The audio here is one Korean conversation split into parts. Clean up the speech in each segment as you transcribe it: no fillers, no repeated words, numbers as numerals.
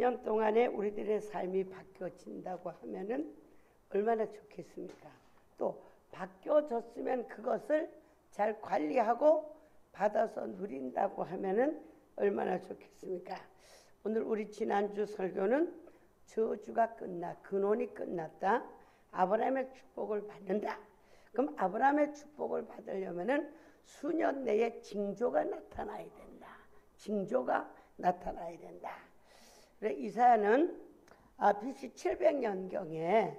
3년 동안에 우리들의 삶이 바뀌어진다고 하면은 얼마나 좋겠습니까? 또 바뀌어졌으면 그것을 잘 관리하고 받아서 누린다고 하면은 얼마나 좋겠습니까? 오늘 우리 지난주 설교는 저주가 근원이 끝났다. 아브라함의 축복을 받는다. 그럼 아브라함의 축복을 받으려면은 수년 내에 징조가 나타나야 된다. 징조가 나타나야 된다. 그래 이사야는 BC 700년경에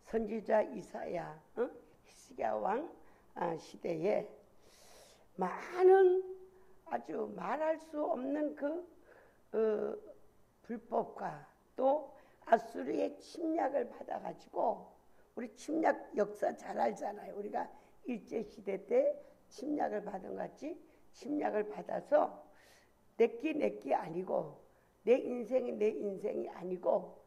선지자 이사야 히스기야 왕 시대에 많은 아주 말할 수 없는 불법과 또 아수르의 침략을 받아가지고 우리 침략 역사 잘 알잖아요. 우리가 일제시대 때 침략을 받은 것 같이 침략을 받아서 내끼 아니고 내 인생이 아니고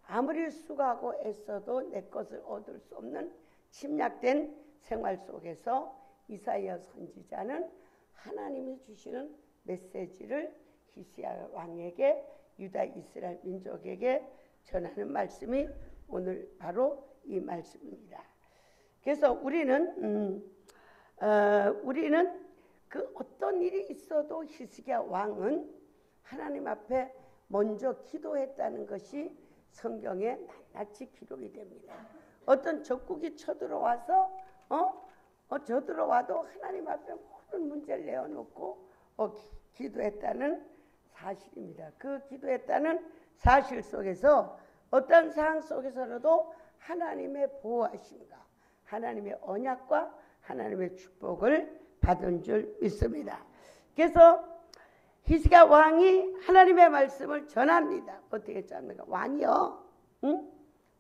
아무리 수고하고 애써도 내 것을 얻을 수 없는 침략된 생활 속에서 이사야 선지자는 하나님이 주시는 메시지를 히스기야 왕에게 유다 이스라엘 민족에게 전하는 말씀이 오늘 바로 이 말씀입니다. 그래서 우리는 그 어떤 일이 있어도 히스기야 왕은 하나님 앞에 먼저 기도했다는 것이 성경에 낱낱이 기록이 됩니다. 어떤 적국이 쳐들어와서 쳐들어와도 하나님 앞에 모든 문제를 내어놓고 기도했다는 사실입니다. 그 기도했다는 사실 속에서 어떤 상황 속에서라도 하나님의 보호하심과 하나님의 언약과 하나님의 축복을 받은 줄 믿습니다. 그래서 히스기야 왕이 하나님의 말씀을 전합니다. 어떻게 전합니까? 왕이요,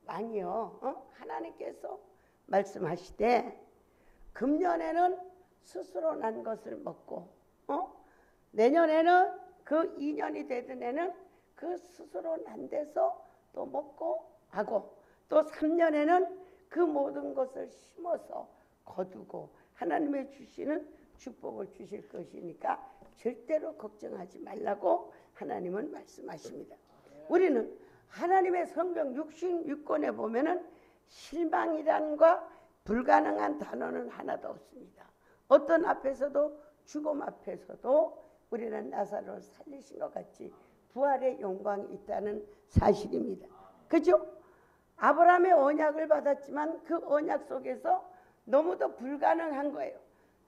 왕이요. 하나님께서 말씀하시되 금년에는 스스로 난 것을 먹고, 내년에는 그 2년이 되던 해는 그 스스로 난 데서 또 먹고 하고, 또 3년에는 그 모든 것을 심어서 거두고 하나님의 주시는 축복을 주실 것이니까 절대로 걱정하지 말라고 하나님은 말씀하십니다. 우리는 하나님의 성경 66권에 보면은 실망이란과 불가능한 단어는 하나도 없습니다. 어떤 앞에서도 죽음 앞에서도 우리는 나사로를 살리신 것 같이 부활의 영광이 있다는 사실입니다. 그죠? 아브라함의 언약을 받았지만 그 언약 속에서 너무도 불가능한 거예요.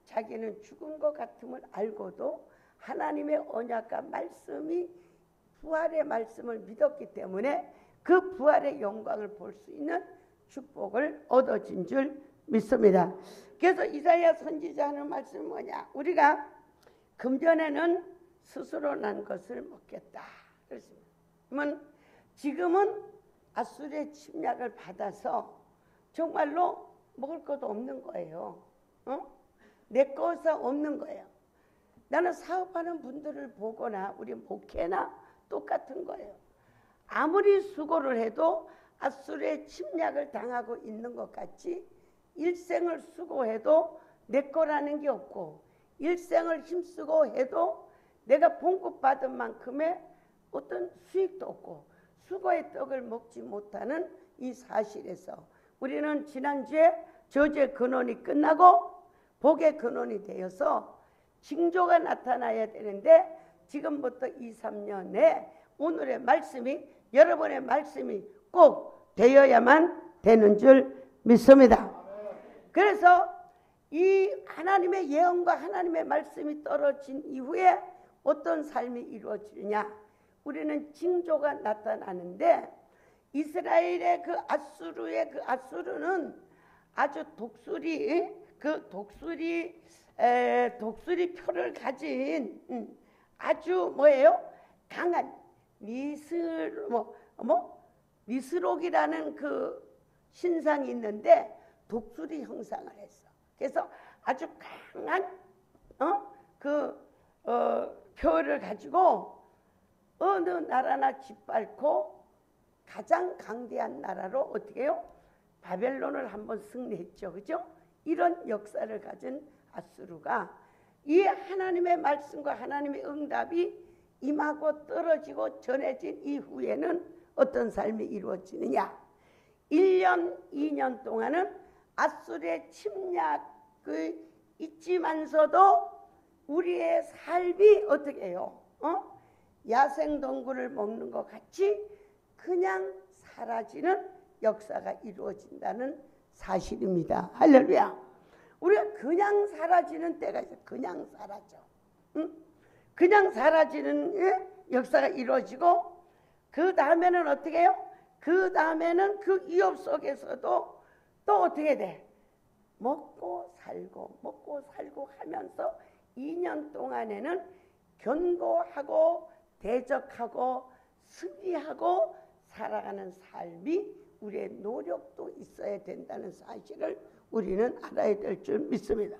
자기는 죽은 것 같음을 알고도 하나님의 언약과 말씀이 부활의 말씀을 믿었기 때문에 그 부활의 영광을 볼 수 있는 축복을 얻어진 줄 믿습니다. 그래서 이사야 선지자 하는 말씀은 뭐냐? 우리가 금전에는 스스로 난 것을 먹겠다. 그렇습니다. 지금은 아수르의 침략을 받아서 정말로 먹을 것도 없는 거예요. 내 것이 없는 거예요. 나는 사업하는 분들을 보거나 우리 목회나 똑같은 거예요. 아무리 수고를 해도 아수르의 침략을 당하고 있는 것 같이 일생을 수고해도 내 거라는 게 없고 일생을 힘쓰고 해도 내가 봉급받은 만큼의 어떤 수익도 없고 수고의 떡을 먹지 못하는 이 사실에서 우리는 지난주에 저주의 근원이 끝나고 복의 근원이 되어서 징조가 나타나야 되는데 지금부터 2, 3년에 오늘의 말씀이 여러분의 말씀이 꼭 되어야만 되는 줄 믿습니다. 그래서 이 하나님의 예언과 하나님의 말씀이 떨어진 이후에 어떤 삶이 이루어지느냐? 우리는 징조가 나타나는데 이스라엘의 그 아수르는 아주 독수리 표를 가진 아주 강한 니스록이라는 그 신상이 있는데 독수리 형상을 했어. 그래서 아주 강한 표를 가지고 어느 나라나 짓밟고 가장 강대한 나라로 어떻게 해요? 바벨론을 한번 승리했죠. 그죠? 이런 역사를 가진 아수르가 이 하나님의 말씀과 하나님의 응답이 임하고 떨어지고 전해진 이후에는 어떤 삶이 이루어지느냐? 1년, 2년 동안은 앗술의 침략을 있지만서도 우리의 삶이 어떻게 해요? 야생동물을 먹는 것 같이 그냥 사라지는 역사가 이루어진다는 사실입니다. 할렐루야. 우리가 그냥 사라지는 때가 있어요. 그냥 사라져. 그냥 사라지는 역사가 이루어지고, 그 다음에는 어떻게 해요? 그 다음에는 그 위협 속에서도 또 어떻게 돼? 먹고 살고 하면서 2년 동안에는 견고하고 대적하고 승리하고 살아가는 삶이 우리의 노력도 있어야 된다는 사실을 우리는 알아야 될 줄 믿습니다.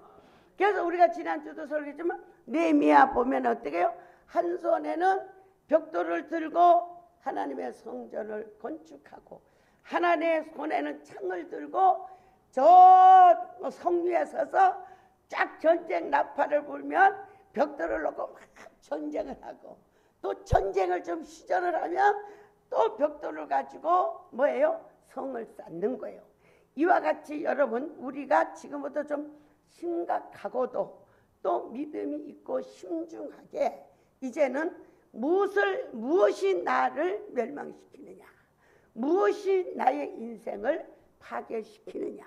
그래서 우리가 지난주도 설교했지만 느헤미야 보면 어떻게 해요? 한 손에는 벽돌을 들고 하나님의 성전을 건축하고, 하나님의 손에는 창을 들고 저 성류에 서서 쫙 전쟁 나팔을 불면 벽돌을 놓고 막 전쟁을 하고, 또 전쟁을 좀 시전을 하면 또 벽돌을 가지고 뭐예요? 성을 쌓는 거예요. 이와 같이 여러분, 우리가 지금부터 좀 심각하고도 또 믿음이 있고 신중하게 이제는 무엇이 나를 멸망시키느냐, 무엇이 나의 인생을 파괴시키느냐,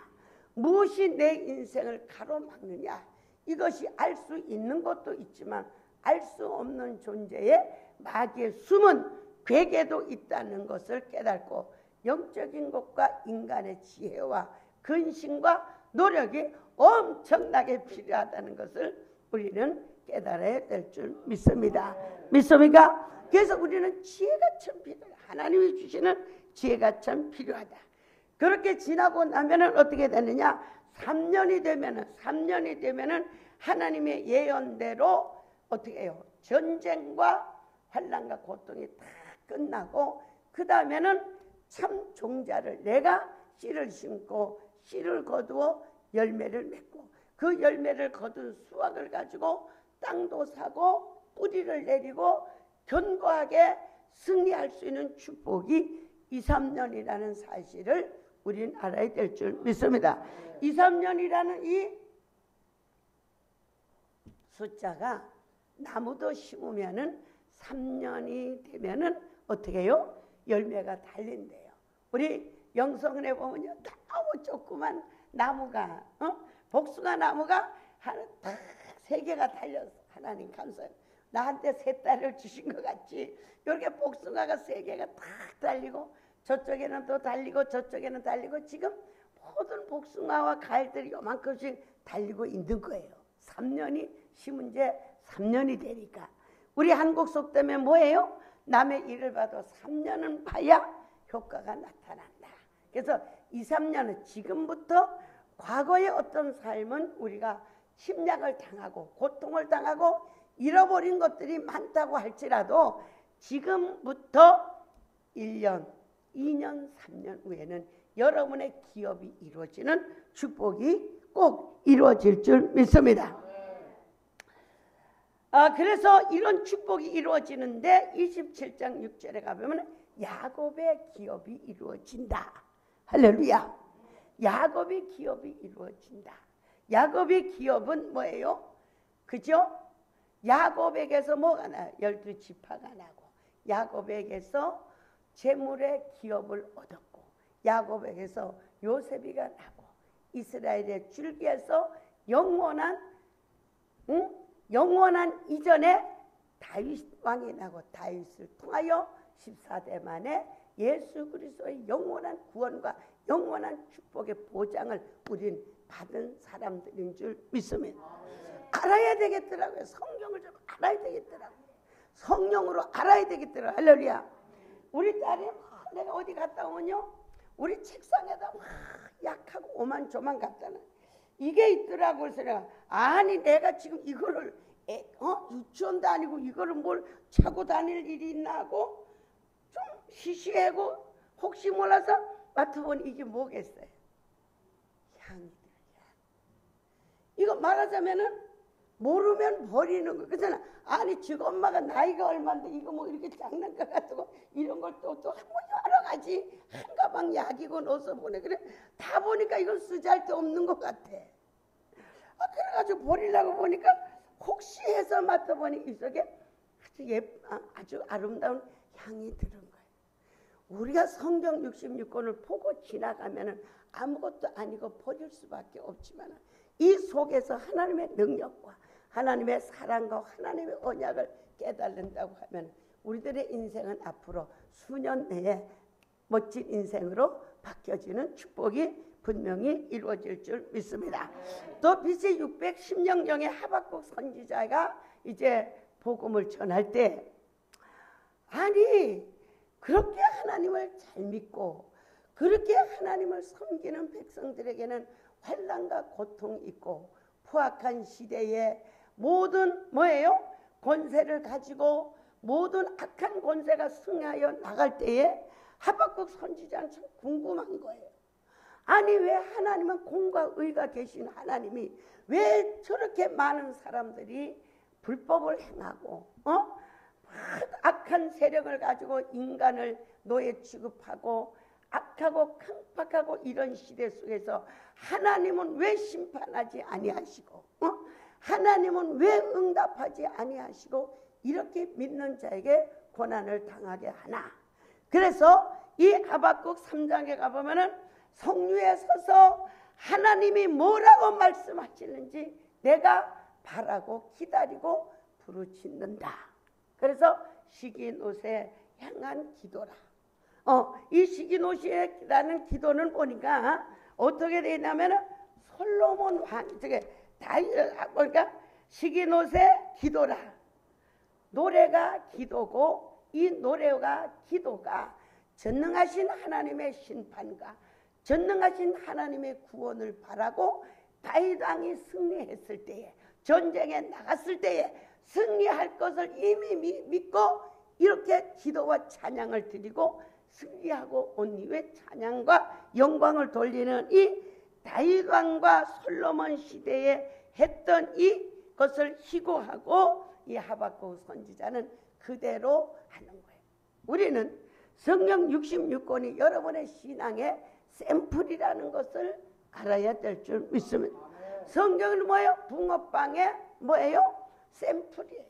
무엇이 내 인생을 가로막느냐, 이것이 알 수 있는 것도 있지만 알 수 없는 존재의 마귀의 숨은 괴계도 있다는 것을 깨닫고, 영적인 것과 인간의 지혜와 근신과 노력이 엄청나게 필요하다는 것을 우리는 깨달아야 될 줄 믿습니다. 믿습니까? 그래서 우리는 지혜가 참 필요하다. 하나님이 주시는 지혜가 참 필요하다. 그렇게 지나고 나면은 어떻게 되느냐? 3년이 되면은 하나님의 예언대로 어떻게 해요? 전쟁과 환난과 고통이 다 끝나고, 그 다음에는 참 종자를, 내가 씨를 심고 씨를 거두어 열매를 맺고, 그 열매를 거둔 수확을 가지고 땅도 사고 뿌리를 내리고 견고하게 승리할 수 있는 축복이 2, 3년이라는 사실을 우리는 알아야 될 줄 믿습니다. 2, 3년이라는 이 숫자가 나무도 심으면은 3년이 되면은 어떻게 해요? 열매가 달린대요. 우리 영성은에 보면요, 너무 조그만 나무가, 복숭아 나무가 딱 3개가 달렸어. 하나님 감사해요. 나한테 3딸을 주신 것 같이 이렇게 복숭아가 3개가 딱 달리고, 저쪽에는 또 달리고 저쪽에는 달리고, 지금 모든 복숭아와 과일들이 요만큼씩 달리고 있는 거예요. 3년이 심은 지 3년이 되니까. 우리 한국 속되면 뭐예요? 남의 일을 봐도 3년은 봐야 효과가 나타난다. 그래서 2, 3년은 지금부터, 과거의 어떤 삶은 우리가 침략을 당하고 고통을 당하고 잃어버린 것들이 많다고 할지라도 지금부터 1년, 2년, 3년 후에는 여러분의 기업이 이루어지는 축복이 꼭 이루어질 줄 믿습니다. 그래서 이런 축복이 이루어지는데 27장 6절에 가보면 야곱의 기업이 이루어진다. 할렐루야. 야곱의 기업이 이루어진다. 야곱의 기업은 뭐예요? 그죠? 야곱에게서 뭐가 나요? 12지파가 나고, 야곱에게서 재물의 기업을 얻었고, 야곱에게서 요셉이가 나고, 이스라엘의 줄기에서 영원한 이전에 다윗 왕이 나고, 다윗을 통하여 14대 만에 예수 그리스도의 영원한 구원과 영원한 축복의 보장을 우린 받은 사람들인 줄 믿습니다. 알아야 되겠더라고요. 성경을 좀 알아야 되겠더라고요. 성령으로 알아야 되겠더라고요. 할렐루야. 우리 딸이 내가 어디 갔다 오면요, 우리 책상에다 막 약하고 오만조만 갖다 놔. 이게 있더라고요. 그래서 내가, 아니 내가 지금 이거를 유치원도 아니고 이거를 뭘 차고 다닐 일이 있나 하고 좀 시시하고, 혹시 몰라서 맡아보니 이게 뭐겠어요? 향이들. 이거 말하자면은 모르면 버리는 거. 그래서 아니 지금 엄마가 나이가 얼마인데 이거 뭐 이렇게 장난감 같고 이런 걸 또 뭐 여러 가지 한 가방 약이고 넣어서 보내. 그래 다 보니까 이건 쓰잘 데 없는 것 같아. 그래가지고 버리려고 보니까 혹시 해서 맡아보니 이 속에 아주 아름다운 향이 들은 거예요. 우리가 성경 66권을 보고 지나가면은 아무것도 아니고 버릴 수밖에 없지만 이 속에서 하나님의 능력과 하나님의 사랑과 하나님의 언약을 깨달는다고 하면 우리들의 인생은 앞으로 수년 내에 멋진 인생으로 바뀌어지는 축복이 분명히 이루어질 줄 믿습니다. 또 BC 610년경에 하박국 선지자가 이제 복음을 전할 때 아니 그렇게 하나님을 잘 믿고 그렇게 하나님을 섬기는 백성들에게는 환난과 고통이 있고 포악한 시대에 모든 뭐예요? 권세를 가지고 모든 악한 권세가 승하여 나갈 때에 하박국 선지자는 참 궁금한 거예요. 아니 왜 하나님은 공과 의가 계신 하나님이 왜 저렇게 많은 사람들이 불법을 행하고 악한 세력을 가지고 인간을 노예 취급하고 악하고 강팍하고 이런 시대 속에서 하나님은 왜 심판하지 아니하시고 하나님은 왜 응답하지 아니하시고 이렇게 믿는 자에게 고난을 당하게 하나. 그래서 이 하박국 3장에 가보면은 성류에 서서 하나님이 뭐라고 말씀하시는지 내가 바라고 기다리고 부르짖는다. 그래서 시기노새 향한 기도라. 이 시기노새에 기다리는 기도는 보니까 어떻게 되냐면은 솔로몬 왕, 그러니까 시기노새 기도라. 노래가 기도고 이 노래가 기도가 전능하신 하나님의 심판과 전능하신 하나님의 구원을 바라고 다윗 왕이 승리했을 때에 전쟁에 나갔을 때에 승리할 것을 이미 믿고 이렇게 기도와 찬양을 드리고 승리하고 온 이후에 찬양과 영광을 돌리는 이 다윗 왕과 솔로몬 시대에 했던 이것을 희고하고 이 하박국 선지자는 그대로 하는 거예요. 우리는 성경 66권이 여러분의 신앙의 샘플이라는 것을 알아야 될 줄 믿습니다. 성경은 뭐예요? 붕어빵의 뭐예요? 샘플이에요.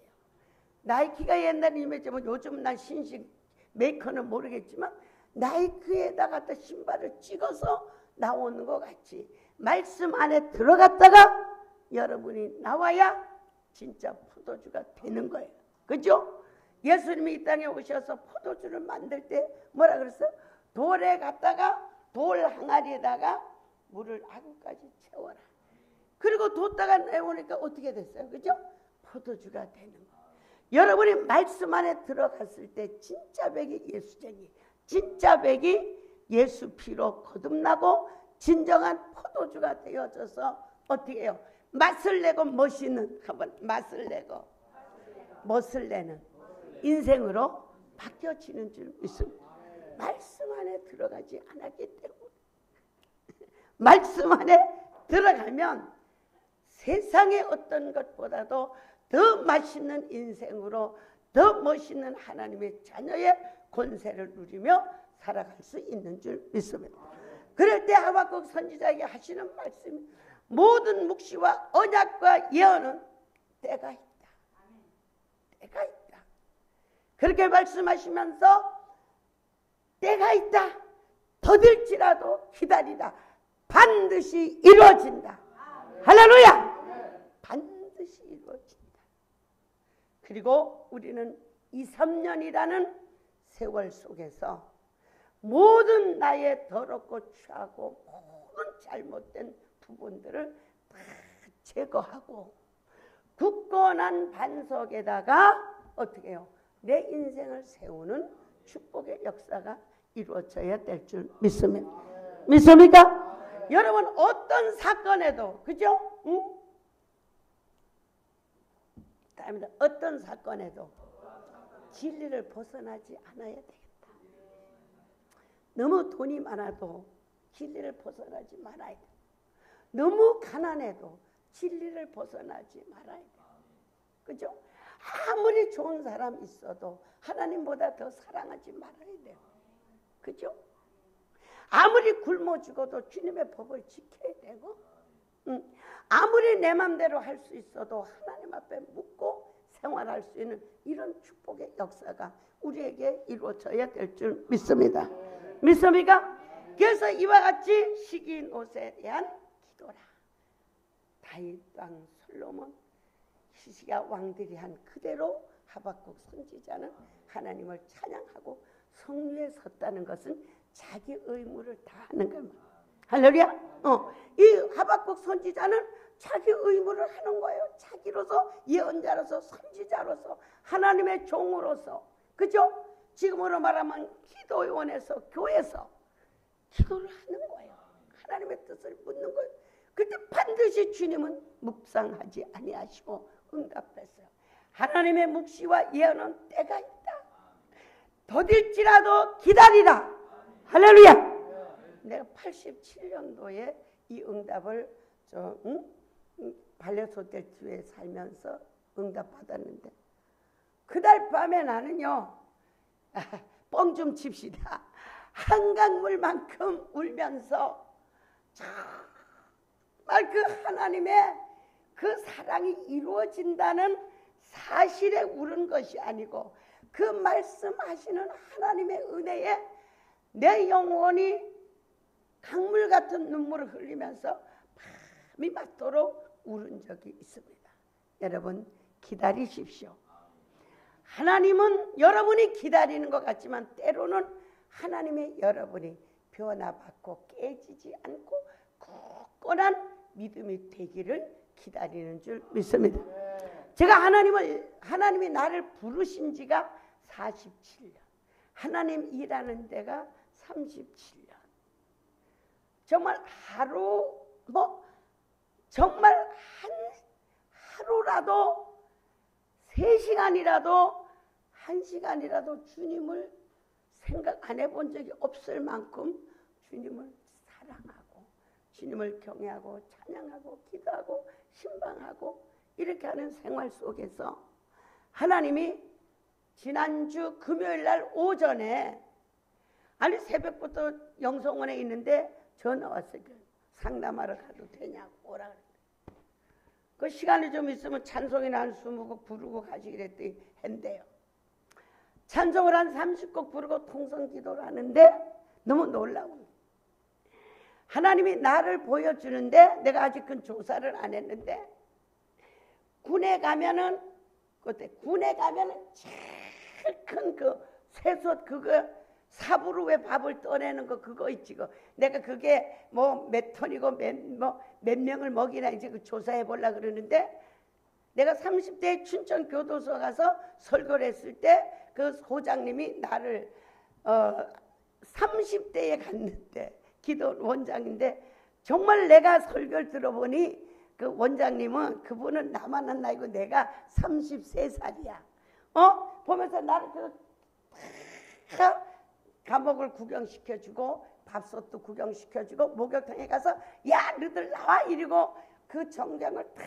나이키가 옛날에 유명했지만 요즘 난 신식 메이커는 모르겠지만 나이키에다가 신발을 찍어서 나오는 것 같이 말씀 안에 들어갔다가 여러분이 나와야 진짜 포도주가 되는 거예요. 그죠? 예수님이 이 땅에 오셔서 포도주를 만들 때 뭐라 그랬어요? 돌에 갔다가 돌 항아리에다가 물을 아구까지 채워라. 그리고 뒀다가 내오니까 어떻게 됐어요? 그죠? 포도주가 되는 거예요. 여러분이 말씀 안에 들어갔을 때 진짜 백이 예수쟁이, 진짜 백이 예수 피로 거듭나고 진정한 포도주가 되어져서 어떻게 해요? 맛을 내고 멋있는 한번 맛을 내고 멋을 내는 인생으로 바뀌어지는 줄 믿습니다. 말씀 안에 들어가지 않았기 때문에 말씀 안에 들어가면 세상의 어떤 것보다도 더 맛있는 인생으로 더 멋있는 하나님의 자녀의 권세를 누리며 살아갈 수 있는 줄 믿습니다. 그럴 때 하박국 선지자에게 하시는 말씀이 모든 묵시와 언약과 예언은 때가 있다. 때가 있다. 그렇게 말씀하시면서 때가 있다. 더딜지라도 기다리라. 반드시 이루어진다. 할렐루야. 반드시 이루어진다. 그리고 우리는 2, 3년이라는 세월 속에서 모든 나의 더럽고 취하고 모든 잘못된 부분들을 다 제거하고 굳건한 반석에다가 어떻게 해요? 내 인생을 세우는 축복의 역사가 이루어져야 될 줄 믿습니다. 믿습니까? 여러분 어떤 사건에도 그죠? 응? 어떤 사건에도 진리를 벗어나지 않아야 되겠다. 너무 돈이 많아도 진리를 벗어나지 말아야 돼. 너무 가난해도 진리를 벗어나지 말아야 돼. 그죠? 아무리 좋은 사람 있어도 하나님보다 더 사랑하지 말아야 돼요. 그죠? 아무리 굶어 죽어도 주님의 법을 지켜야 되고, 아무리 내 맘대로 할 수 있어도 하나님 앞에 묻고 생활할 수 있는 이런 축복의 역사가 우리에게 이루어져야 될 줄 믿습니다. 믿습니까? 그래서 이와 같이 시기인 옷에 대한 기도라. 다윗 왕 솔로몬 히스기야 왕들이 한 그대로 하박국 선지자는 하나님을 찬양하고 성유에 섰다는 것은 자기 의무를 다하는 겁니다. 할렐루야. 이 하박국 선지자는 자기 의무를 하는 거예요. 자기로서 예언자로서 선지자로서 하나님의 종으로서. 그죠? 지금으로 말하면 기도원에서 교회에서 기도를 하는 거예요. 하나님의 뜻을 묻는 거예요. 그때 반드시 주님은 묵상하지 아니하시고 응답했어요. 하나님의 묵시와 예언은 때가 있다. 더딜지라도 기다리라. 할렐루야. 내가 87년도에 이 응답을 발레소텔 살면서 응답받았는데 그날 밤에 나는요, 뻥 좀 칩시다. 한강물만큼 울면서 정말 그 하나님의 그 사랑이 이루어진다는 사실에 울은 것이 아니고 그 말씀하시는 하나님의 은혜에 내 영혼이 강물 같은 눈물을 흘리면서 밤이 맞도록 울은 적이 있습니다. 여러분 기다리십시오. 하나님은 여러분이 기다리는 것 같지만 때로는 하나님의 여러분이 변화받고 깨지지 않고 굳건한 믿음이 되기를 기다리는 줄 믿습니다. 제가 하나님이 나를 부르신 지가 47년, 하나님 일하는 데가 37년. 정말 정말 하루라도 3시간이라도 1시간이라도 주님을 생각 안 해본 적이 없을 만큼 주님을 사랑하고 주님을 경외하고 찬양하고 기도하고 신방하고 이렇게 하는 생활 속에서 하나님이 지난주 금요일 날 오전에 새벽부터 영성원에 있는데 전화 왔어요. 상담하러 가도 되냐고 오라 그랬어요. 그 시간이 좀 있으면 찬송이나 한 20곡 부르고 가시기로 했는데요. 찬송을 한 30곡 부르고 통성기도를 하는데 너무 놀라운 하나님이 나를 보여주는데 내가 아직 그 조사를 안 했는데 군에 가면은 제일 큰 그 쇠솥 그거 사부루에 밥을 떠내는 거 그거 있지. 내가 그게 뭐 몇 톤이고 몇 명을 먹이나 이제 그 조사해 보려고 그러는데 내가 30대에 춘천 교도소 가서 설교를 했을 때 그 소장님이 나를 30대에 갔는데 기도 원장인데 정말 내가 설교를 들어보니 그 원장님은 그분은 나만한 나이고 내가 33살이야. 보면서 나를 감옥을 구경시켜주고 밥솥도 구경시켜주고 목욕탕에 가서 야 너희들 나와 이러고 그 정장을 다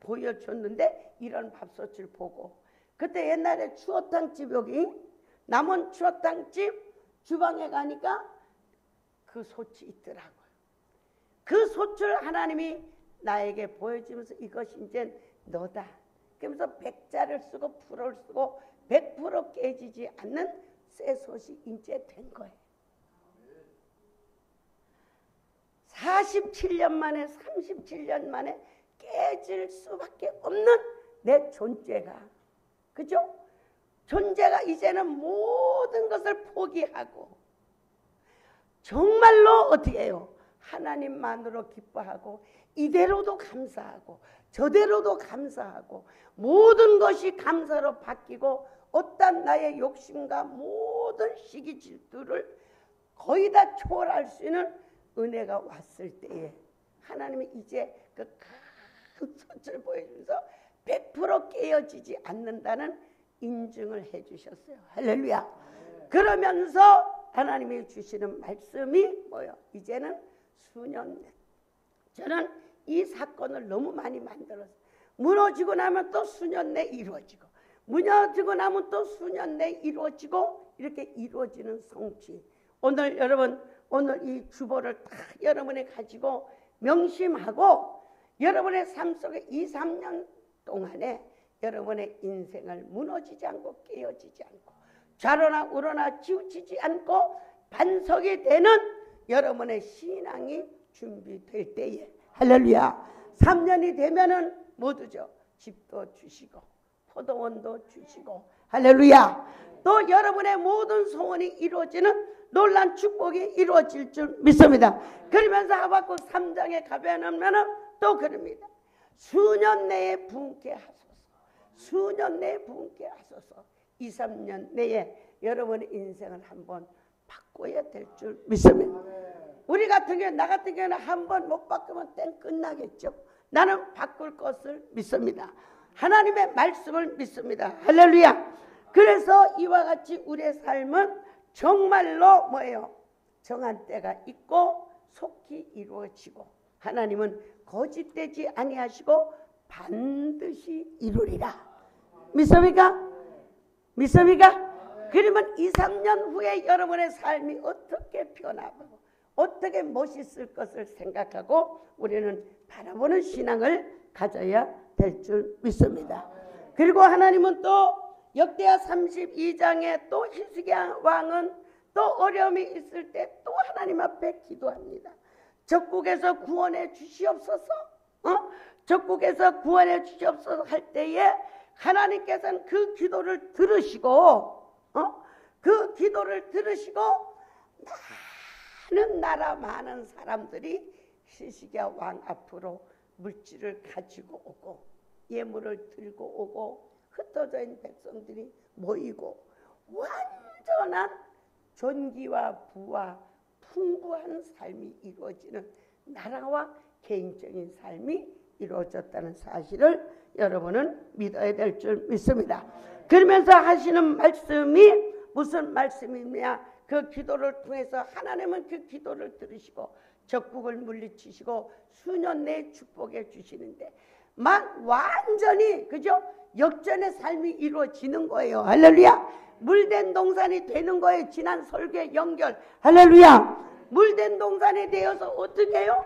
보여줬는데 이런 밥솥을 보고 그때 옛날에 추어탕집 여기 남원 추어탕집 주방에 가니까 그 솥이 있더라고요. 그 솥을 하나님이 나에게 보여주면서 이것이 이제 너다. 그러면서 백자를 쓰고 풀을 쓰고 100% 깨지지 않는 쇠솥이 이제 된 거예요. 47년 만에 37년 만에 깨질 수밖에 없는 내 존재가 그죠? 존재가 이제는 모든 것을 포기하고 정말로 어떻게 해요? 하나님만으로 기뻐하고 이대로도 감사하고 저대로도 감사하고 모든 것이 감사로 바뀌고 어떤 나의 욕심과 모든 시기 질투를 거의 다 초월할 수 있는 은혜가 왔을 때에 하나님이 이제 그 큰 솥을 보여주면서 100% 깨어지지 않는다는 인증을 해주셨어요. 할렐루야. 그러면서 하나님이 주시는 말씀이 뭐예요? 이제는 수년 저는 이 사건을 너무 많이 만들었어요. 무너지고 나면 또 수년 내에 이루어지고, 무너지고 나면 또 수년 내에 이루어지고, 이렇게 이루어지는 성취. 오늘 여러분, 오늘 이 주보를 다 여러분이 가지고 명심하고 여러분의 삶 속에 2, 3년 동안에 여러분의 인생을 무너지지 않고 깨어지지 않고 좌로나 우로나 치우치지 않고 반석이 되는 여러분의 신앙이 준비될 때에, 할렐루야, 3년이 되면은 모두죠. 집도 주시고 포도원도 주시고, 할렐루야, 또 여러분의 모든 소원이 이루어지는 놀란 축복이 이루어질 줄 믿습니다. 그러면서 하박국 3장에 가면은 또 그럽니다. 수년 내에 부흥케 하소서. 수년 내에 부흥케 하소서. 2, 3년 내에 여러분의 인생을 한번 바꿔야 될 줄 믿습니다. 우리 같은 경우, 나 같은 경우는 한번 못 바꾸면 땡 끝나겠죠. 나는 바꿀 것을 믿습니다. 하나님의 말씀을 믿습니다. 할렐루야. 그래서 이와 같이 우리의 삶은 정말로 뭐예요? 정한 때가 있고 속히 이루어지고, 하나님은 거짓되지 아니하시고 반드시 이루리라. 믿습니까? 믿습니까? 그러면 2, 3년 후에 여러분의 삶이 어떻게 변하고 어떻게 멋있을 것을 생각하고 우리는 바라보는 신앙을 가져야 될 줄 믿습니다. 그리고 하나님은 또 역대하 32장에 또 히스기야 왕은 또 어려움이 있을 때 또 하나님 앞에 기도합니다. 적국에서 구원해 주시옵소서, 적국에서 구원해 주시옵소서 할 때에 하나님께서는 그 기도를 들으시고, 그 기도를 들으시고 많은 나라 많은 사람들이 히스기야 왕 앞으로 물질을 가지고 오고 예물을 들고 오고 흩어져 있는 백성들이 모이고 완전한 존귀와 부와 풍부한 삶이 이루어지는 나라와 개인적인 삶이 이루어졌다는 사실을 여러분은 믿어야 될 줄 믿습니다. 그러면서 하시는 말씀이 무슨 말씀이냐? 그 기도를 통해서 하나님은 그 기도를 들으시고 적국을 물리치시고 수년 내에 축복해 주시는데 완전히 그죠? 역전의 삶이 이루어지는 거예요. 할렐루야. 물된 동산이 되는 거예요. 지난 설교의 연결. 할렐루야. 물된 동산이 되어서 어떻게 해요?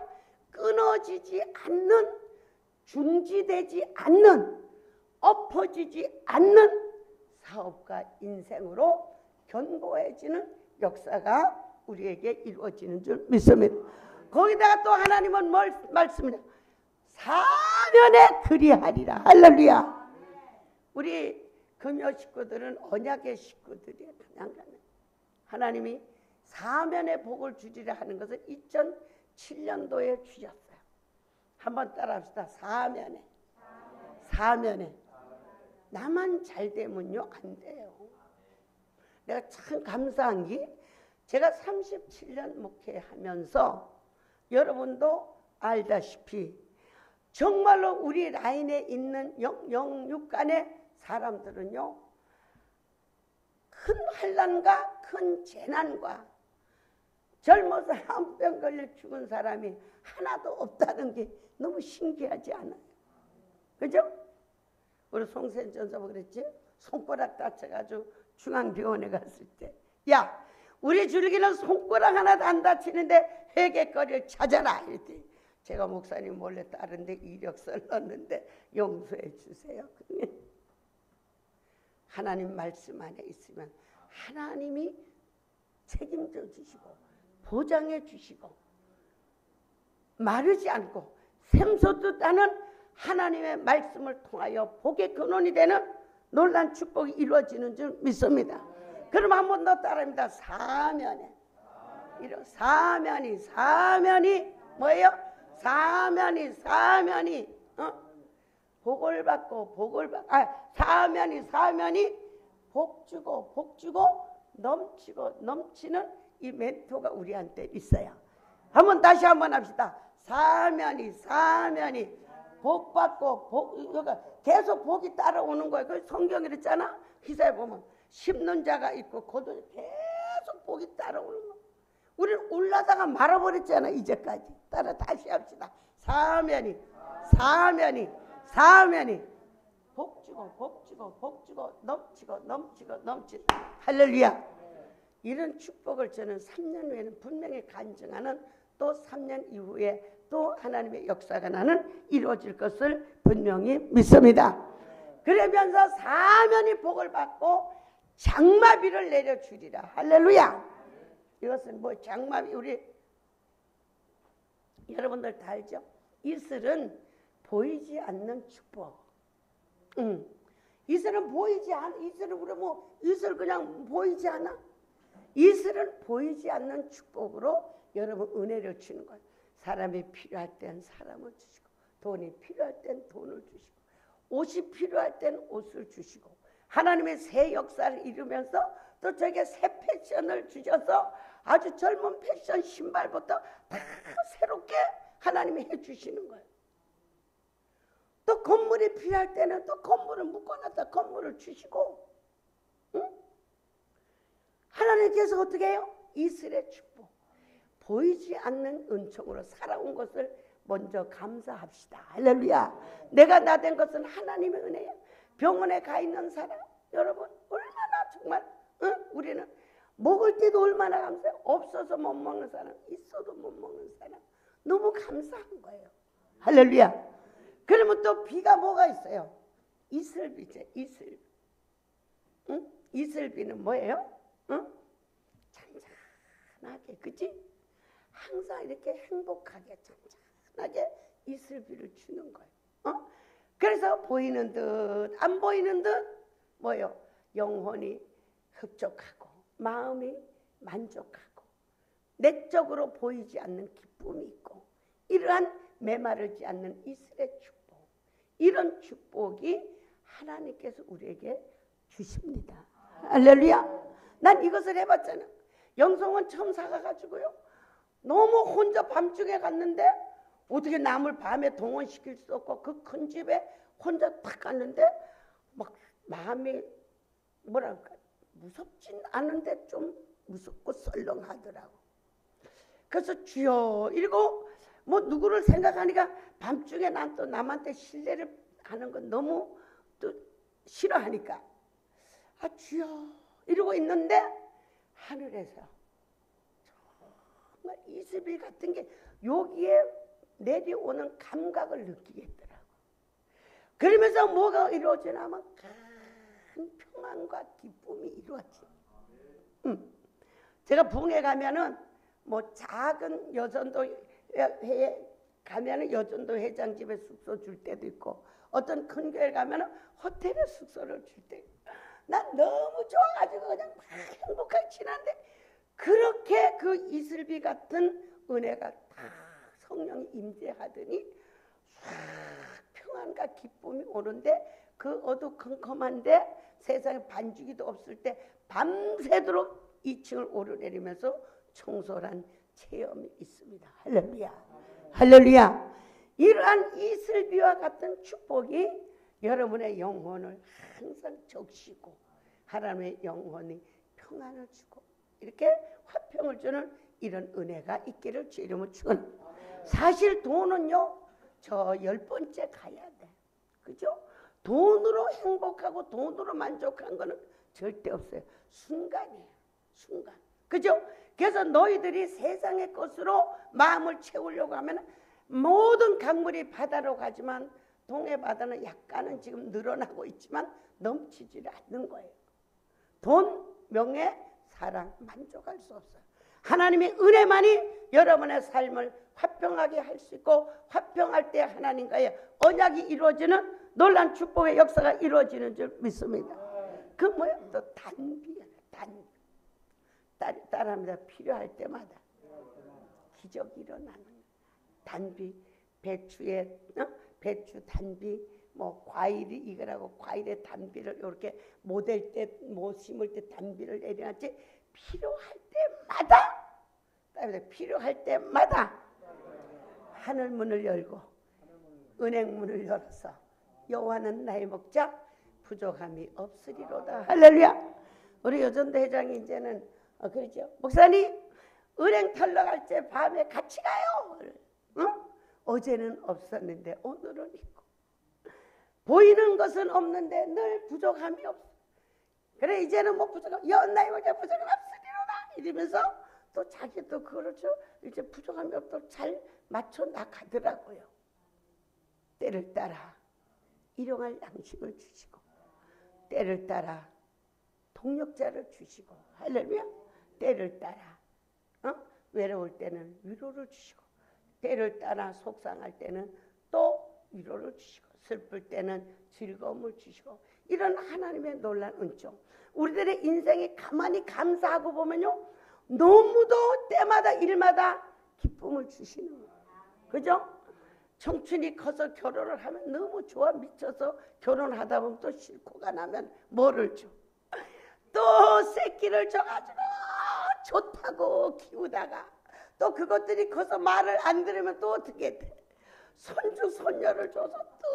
끊어지지 않는, 중지되지 않는, 엎어지지 않는 사업과 인생으로 견고해지는 역사가 우리에게 이루어지는 줄 믿습니다. 거기다가 또 하나님은 뭘 말씀합니다. 4년에 그리하리라. 할렐루야. 우리 금요 식구들은 언약의 식구들이에요. 그냥 가는. 하나님이 4면의 복을 주리라 하는 것을 2007년도에 주셨어요. 한번 따라합시다. 4면에. 나만 잘 되면요 안 돼요. 내가 참 감사한 게 제가 37년 목회하면서 여러분도 알다시피 정말로 우리 라인에 있는 영육간의 사람들은요 큰 환난과 큰 재난과 젊어서 암병 걸려 죽은 사람이 하나도 없다는 게 너무 신기하지 않아요? 그죠? 우리 송세현 전사가 그랬지? 손가락 다쳐가지고 중앙병원에 갔을 때 야 우리 줄기는 손가락 하나도 안 다치는데 회개거리를 찾아라 이랬더니 제가 목사님 몰래 다른데 이력서를 넣었는데 용서해 주세요. 하나님 말씀 안에 있으면 하나님이 책임져 주시고 보장해 주시고 마르지 않고 샘솟듯 하는 하나님의 말씀을 통하여 복의 근원이 되는 놀란 축복이 이루어지는 줄 믿습니다. 그럼 한 번 더 따라합니다. 사면이 뭐예요? 사면이 복을 받고 사면이 복 주고 넘치는 이 멘토가 우리한테 있어요. 다시 한번 합시다. 사면이 복 받고 계속 복이 따라오는 거예요. 그 성경에 그랬잖아. 기사에 보면 심는 자가 있고 거두는 계속 복이 따라오는 거예요. 우리는 올라다가 말아버렸잖아. 이제까지. 따라 다시 합시다. 사면이 사면이 복주고 복주고 복주고 넘치고 넘치고 넘치고 할렐루야. 이런 축복을 저는 3년 후에는 분명히 간증하는, 또 3년 이후에 또 하나님의 역사가 나는 이루어질 것을 분명히 믿습니다. 그러면서 사면이 복을 받고 장마비를 내려주리라. 할렐루야. 이것은 뭐 장마비, 우리 여러분들 다 알죠? 이슬은 보이지 않는 축복. 이슬은 보이지 않아. 이슬은 우리 뭐 이슬 그냥 보이지 않아? 이슬은 보이지 않는 축복으로 여러분 은혜를 주는 거예요. 사람이 필요할 땐 사람을 주시고, 돈이 필요할 땐 돈을 주시고, 옷이 필요할 땐 옷을 주시고, 하나님의 새 역사를 이루면서 또 저에게 새 패션을 주셔서 아주 젊은 패션 신발부터 다 새롭게 하나님이 해주시는 거예요. 또 건물이 필요할 때는 또 건물을 묶어놨다 건물을 주시고, 응? 하나님께서 어떻게 해요? 이슬의 축복, 보이지 않는 은총으로 살아온 것을 먼저 감사합시다. 할렐루야. 내가 나된 것은 하나님의 은혜야. 병원에 가 있는 사람 여러분 얼마나 정말, 응? 우리는 먹을 때도 얼마나 감사해요. 없어서 못 먹는 사람, 있어도 못 먹는 사람 너무 감사한 거예요. 할렐루야. 그러면 또 비가 뭐가 있어요? 이슬비죠. 이슬. 응? 이슬비는 뭐예요? 응? 잔잔하게, 그치? 항상 이렇게 행복하게 잔잔하게 이슬비를 주는 거예요. 어? 그래서 보이는 듯 안 보이는 듯 뭐요? 영혼이 흡족하고 마음이 만족하고 내적으로 보이지 않는 기쁨이 있고, 이러한 메마르지 않는 이슬의 축복, 이런 축복이 하나님께서 우리에게 주십니다. 할렐루야. 난 이것을 해봤잖아. 영성은 처음 사가가지고요, 너무 혼자 밤중에 갔는데 어떻게 남을 밤에 동원시킬 수 없고 그 큰 집에 혼자 탁 갔는데 막 마음이 뭐랄까 무섭진 않은데 좀 무섭고 썰렁하더라고. 그래서 주여 이러고 뭐 누구를 생각하니까 밤중에 난 또 남한테 신뢰를 하는 건 너무 또 싫어하니까 아 주여 이러고 있는데 하늘에서 정말 이슬비 같은 게 여기에 내려오는 감각을 느끼겠더라고. 그러면서 뭐가 이루어지냐면 큰 평안과 기쁨이 이루어지. 제가 붕에 가면은 뭐 작은 여전도 회에 가면은 여전도 회장집에 숙소 줄 때도 있고, 어떤 큰 교회 가면은 호텔에 숙소를 줄 때, 난 너무 좋아가지고 그냥 막 행복하게 지났는데, 그렇게 그 이슬비 같은 은혜가 다 성령이 임재하더니 평안과 기쁨이 오는데, 그 어두컴컴한데 세상에 반주기도 없을 때 밤새도록 2층을 오르내리면서 청소한 체험이 있습니다. 할렐루야. 할렐루야. 이러한 이슬비와 같은 축복이 여러분의 영혼을 항상 적시고 하나님의 영혼이 평안을 주고 이렇게 화평을 주는 이런 은혜가 있기를 주 이름으로 축원합니다. 사실 돈은요, 저 10번째 가야 돼. 그죠? 돈으로 행복하고 돈으로 만족한 거는 절대 없어요. 순간이에요. 순간. 그죠? 그래서 너희들이 세상의 것으로 마음을 채우려고 하면 모든 강물이 바다로 가지만 동해 바다는 약간은 지금 늘어나고 있지만 넘치지 않는 거예요. 돈, 명예, 사랑 만족할 수 없어요. 하나님의 은혜만이 여러분의 삶을 화평하게 할 수 있고, 화평할 때 하나님과의 언약이 이루어지는 놀라운 축복의 역사가 이루어지는 줄 믿습니다. 그 뭐야? 또 단비야. 단비. 따라합니다. 필요할 때마다 기적이 일어나는 단비. 배추에 배추 단비, 뭐 과일이 이거라고 과일의 단비를 이렇게 모델 때, 뭐 심을 때 단비를 내려놨지. 필요할 때마다, 필요할 때마다 하늘 문을 열고 은행 문을 열어서 여호와는 나의 목자 부족함이 없으리로다. 할렐루야. 우리 여전도 회장이 이제는 그러죠. 목사님 은행 털러 갈 때 밤에 같이 가요. 응? 어제는 없었는데 오늘은 있고, 보이는 것은 없는데 늘 부족함이 없어. 그래 이제는 뭐 부족함, 연나이 이제 부족함 없으리로다 이러면서 또 자기도 그렇죠. 이제 부족함이 없도록 잘 맞춰 나가더라고요. 때를 따라 일용할 양식을 주시고, 때를 따라 동력자를 주시고, 할렐루야. 때를 따라 외로울 때는 위로를 주시고, 때를 따라 속상할 때는 또 위로를 주시고, 슬플 때는 즐거움을 주시고, 이런 하나님의 놀라운 은총. 우리들의 인생이 가만히 감사하고 보면요, 너무도 때마다 일마다 기쁨을 주시는 거예요. 그죠? 청춘이 커서 결혼을 하면 너무 좋아 미쳐서 결혼하다 보면 또 싫고가 나면 뭐를 줘? 또 새끼를 줘가지고 좋다고 키우다가 또 그것들이 커서 말을 안 들으면 또 어떻게 돼? 손주 손녀를 줘서 또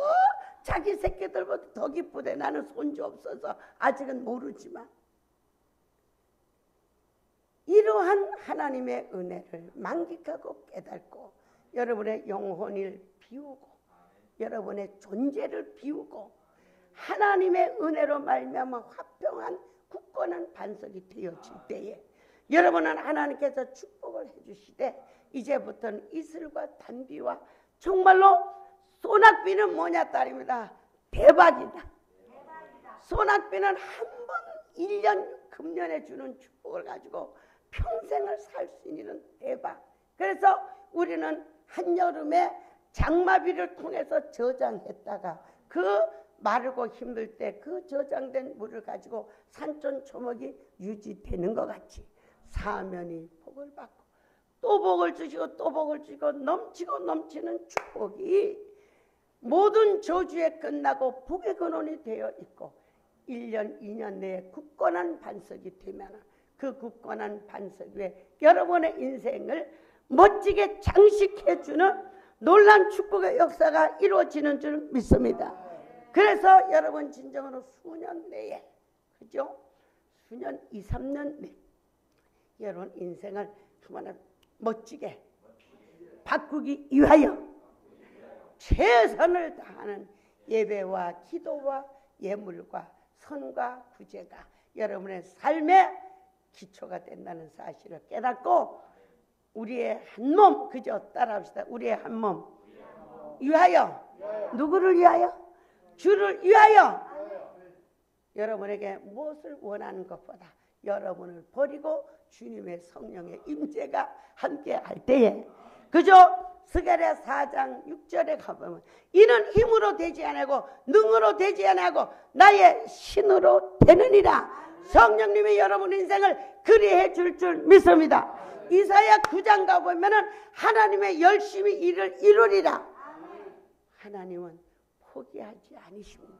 자기 새끼들보다 더 기쁘대. 나는 손주 없어서 아직은 모르지만, 이러한 하나님의 은혜를 만끽하고 깨닫고 여러분의 영혼을 비우고 여러분의 존재를 비우고 하나님의 은혜로 말미암아 화평한 굳건한 반석이 되어질 때에 여러분은 하나님께서 축복을 해주시되, 이제부터는 이슬과 단비와 정말로 소낙비는 뭐냐 딸입니다. 대박이다. 소낙비는 한 번 1년 금년에 주는 축복을 가지고 평생을 살 수 있는 대박. 그래서 우리는 한여름에 장마비를 통해서 저장했다가 그 마르고 힘들 때 그 저장된 물을 가지고 산천 초목이 유지되는 것 같이 사면이 복을 받고 또 복을 주시고 또 복을 주시고 넘치고 넘치는 축복이 모든 저주에 끝나고 복의 근원이 되어 있고 1년 2년 내에 굳건한 반석이 되면 그 굳건한 반석 위에 여러분의 인생을 멋지게 장식해주는 놀라운 축복의 역사가 이루어지는 줄 믿습니다. 그래서 여러분 진정으로 수년 내에, 그죠? 수년 2, 3년 내에 여러분 인생을 정말 멋지게 바꾸기 위하여 최선을 다하는 예배와 기도와 예물과 선과 구제가 여러분의 삶의 기초가 된다는 사실을 깨닫고 우리의 한 몸, 그죠? 따라합시다. 우리의 한 몸 위하여, 누구를 위하여? 주를 위하여. 여러분에게 무엇을 원하는 것보다 여러분을 버리고 주님의 성령의 임재가 함께 할 때에, 그죠? 스가랴 4장 6절에 가보면 이는 힘으로 되지 아니하고 능으로 되지 아니하고 나의 신으로 되느니라. 성령님이 여러분 인생을 그리해 줄 줄 믿습니다. 이사야 9장 가보면은 하나님의 열심히 일을 이루리라. 하나님은 포기하지 않으십니다.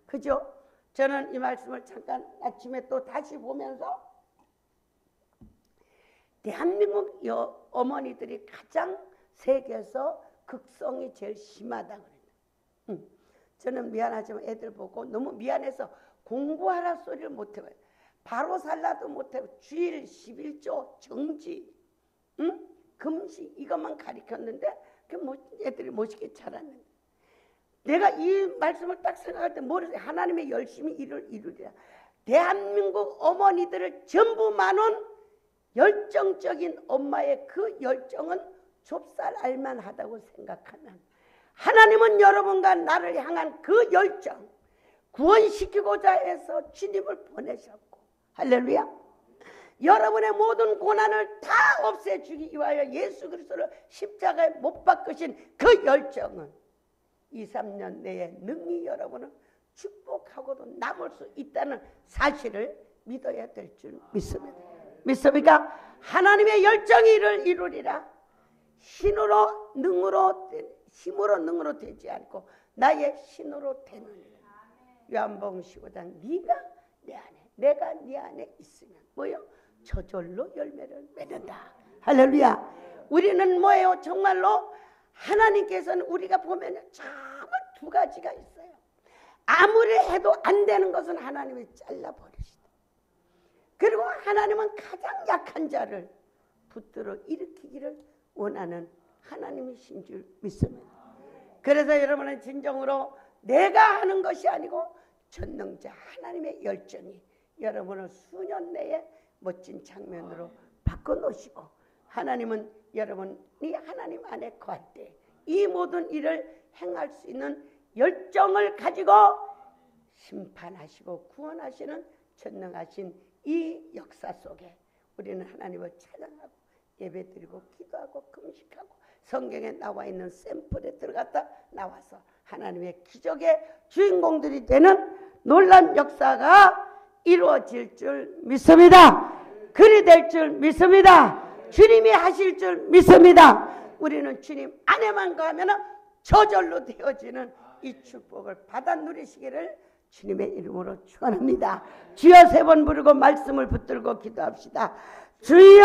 그죠? 저는 이 말씀을 잠깐 아침에 또 다시 보면서 대한민국 어머니들이 가장 세계에서 극성이 제일 심하다고 그래요. 저는 미안하지만 애들 보고 너무 미안해서 공부하라 소리를 못해요. 바로 살라도 못해요. 주일 11조 정지, 금식 이것만 가르쳤는데 애들이 멋있게 자랐는데, 내가 이 말씀을 딱 생각할 때 뭐를 하나님의 열심히 일을 이루리라. 대한민국 어머니들을 전부 많은 열정적인 엄마의 그 열정은 좁쌀 알만하다고 생각하면 하나님은 여러분과 나를 향한 그 열정 구원시키고자 해서 주님을 보내셨고, 할렐루야. 여러분의 모든 고난을 다 없애주기 위하여 예수 그리스도를 십자가에 못 박으신 그 열정은 2, 3년 내에 능히 여러분은 축복하고도 남을 수 있다는 사실을 믿어야 될 줄 믿습니다. 믿습니까? 하나님의 열정이 이를 이루리라. 신으로 능으로 힘으로 능으로 되지 않고 나의 신으로 되느니라. 요한복음 15장 네가 내 안에 내가 네 안에 있으면 뭐요? 저절로 열매를 맺는다. 할렐루야. 우리는 뭐예요? 정말로 하나님께서는 우리가 보면 정말 두 가지가 있어요. 아무리 해도 안 되는 것은 하나님이 잘라버리시다. 그리고 하나님은 가장 약한 자를 붙들어 일으키기를 원하는 하나님이신 줄 믿습니다. 그래서 여러분은 진정으로 내가 하는 것이 아니고 전능자 하나님의 열정이 여러분을 수년 내에 멋진 장면으로 바꿔놓으시고, 하나님은 여러분이 하나님 안에 거할 때 이 모든 일을 행할 수 있는 열정을 가지고 심판하시고 구원하시는 전능하신 이 역사 속에 우리는 하나님을 찬양하고 예배드리고 기도하고 금식하고 성경에 나와 있는 샘플에 들어갔다 나와서 하나님의 기적의 주인공들이 되는 놀라운 역사가 이루어질 줄 믿습니다. 그리 될 줄 믿습니다. 주님이 하실 줄 믿습니다. 우리는 주님 안에만 가면 저절로 되어지는 이 축복을 받아 누리시기를 주님의 이름으로 축원합니다. 주여 3번 부르고 말씀을 붙들고 기도합시다. 주여!